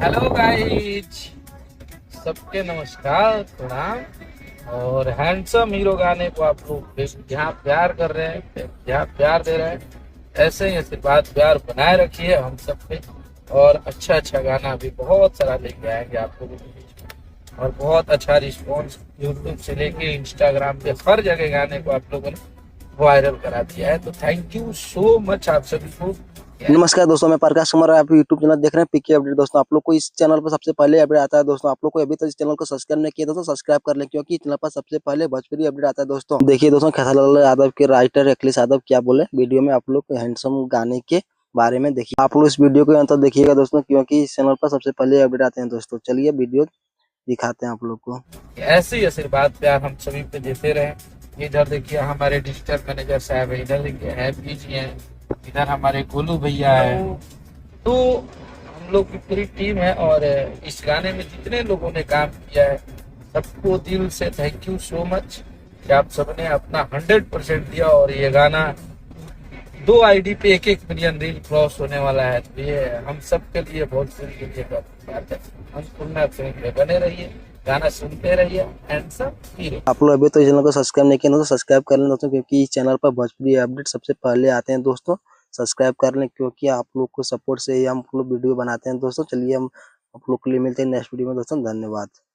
Hello guys, सबके नमस्कार प्रणाम। और हैंडसम हीरो गाने को आप लोग यहाँ प्यार कर रहे हैं, यहाँ प्यार दे रहे हैं। ऐसे ही आशीर्वाद प्यार बनाए रखिए हम सब पे। और अच्छा अच्छा गाना भी बहुत सारा लेके आएंगे आप लोगों के बीच में। और बहुत अच्छा रिस्पॉन्स यूट्यूब से लेके इंस्टाग्राम पे हर जगह गाने को आप लोगों ने वायरल करा दिया है। तो थैंक यू सो मच आप सभी को। नमस्कार दोस्तों, मैं प्रकाश कुमार। आप यूट्यूब चैनल देख रहे हैं पीके अपडेट। दोस्तों, आप लोग को इस चैनल पर सबसे पहले अपडेट आता है। दोस्तों, आप लोग को अभी तक इस चैनल को सब्सक्राइब नहीं किया दोस्तों, सब्सक्राइब कर लें, क्योंकि चैनल पर सबसे पहले भोजपुरी अपडेट आता है। दोस्तों देखिए दोस्तों, खेसारी लाल यादव के राइटर अखिलेश यादव क्या बोले वीडियो में, आप लोग हैंडसम गाने के बारे में देखिए। आप लोग इस वीडियो को अंत तक देखिएगा दोस्तों, क्योंकि इस चैनल पर सबसे पहले अपडेट आते हैं। दोस्तों चलिए वीडियो दिखाते हैं आप लोग को। ऐसे ही आशीर्वाद प्यार हम सभी पे देते रहे। इधर देखिए हमारे डिजिटल मैनेजर साहब है, इधर देखिए हैप्पी जी हैं, इधर हमारे गोलू भैया है। तो हम लोग की पूरी टीम है। और इस गाने में जितने लोगों ने काम किया है, सबको दिल से थैंक यू सो मच कि आप सबने अपना 100% दिया। और ये गाना 2 आईडी पे 1-1 मिलियन रील क्रॉस होने वाला है। तो ये हम सब के लिए बहुत के लिए बात है। अन्नपूर्णा फिल्म में बने रहिए, गाना सुनते रहिए। Handsome hero. आप लोग अभी तो चैनल को सब्सक्राइब नहीं किया तो सब्सक्राइब कर लें दोस्तों, क्योंकि इस चैनल पर भोजपुरी अपडेट सबसे पहले आते हैं। दोस्तों सब्सक्राइब कर लें, क्योंकि आप लोग को सपोर्ट से ही हम लोग वीडियो बनाते हैं। दोस्तों चलिए हम आप लोग के लिए मिलते हैं नेक्स्ट वीडियो में। दोस्तों धन्यवाद।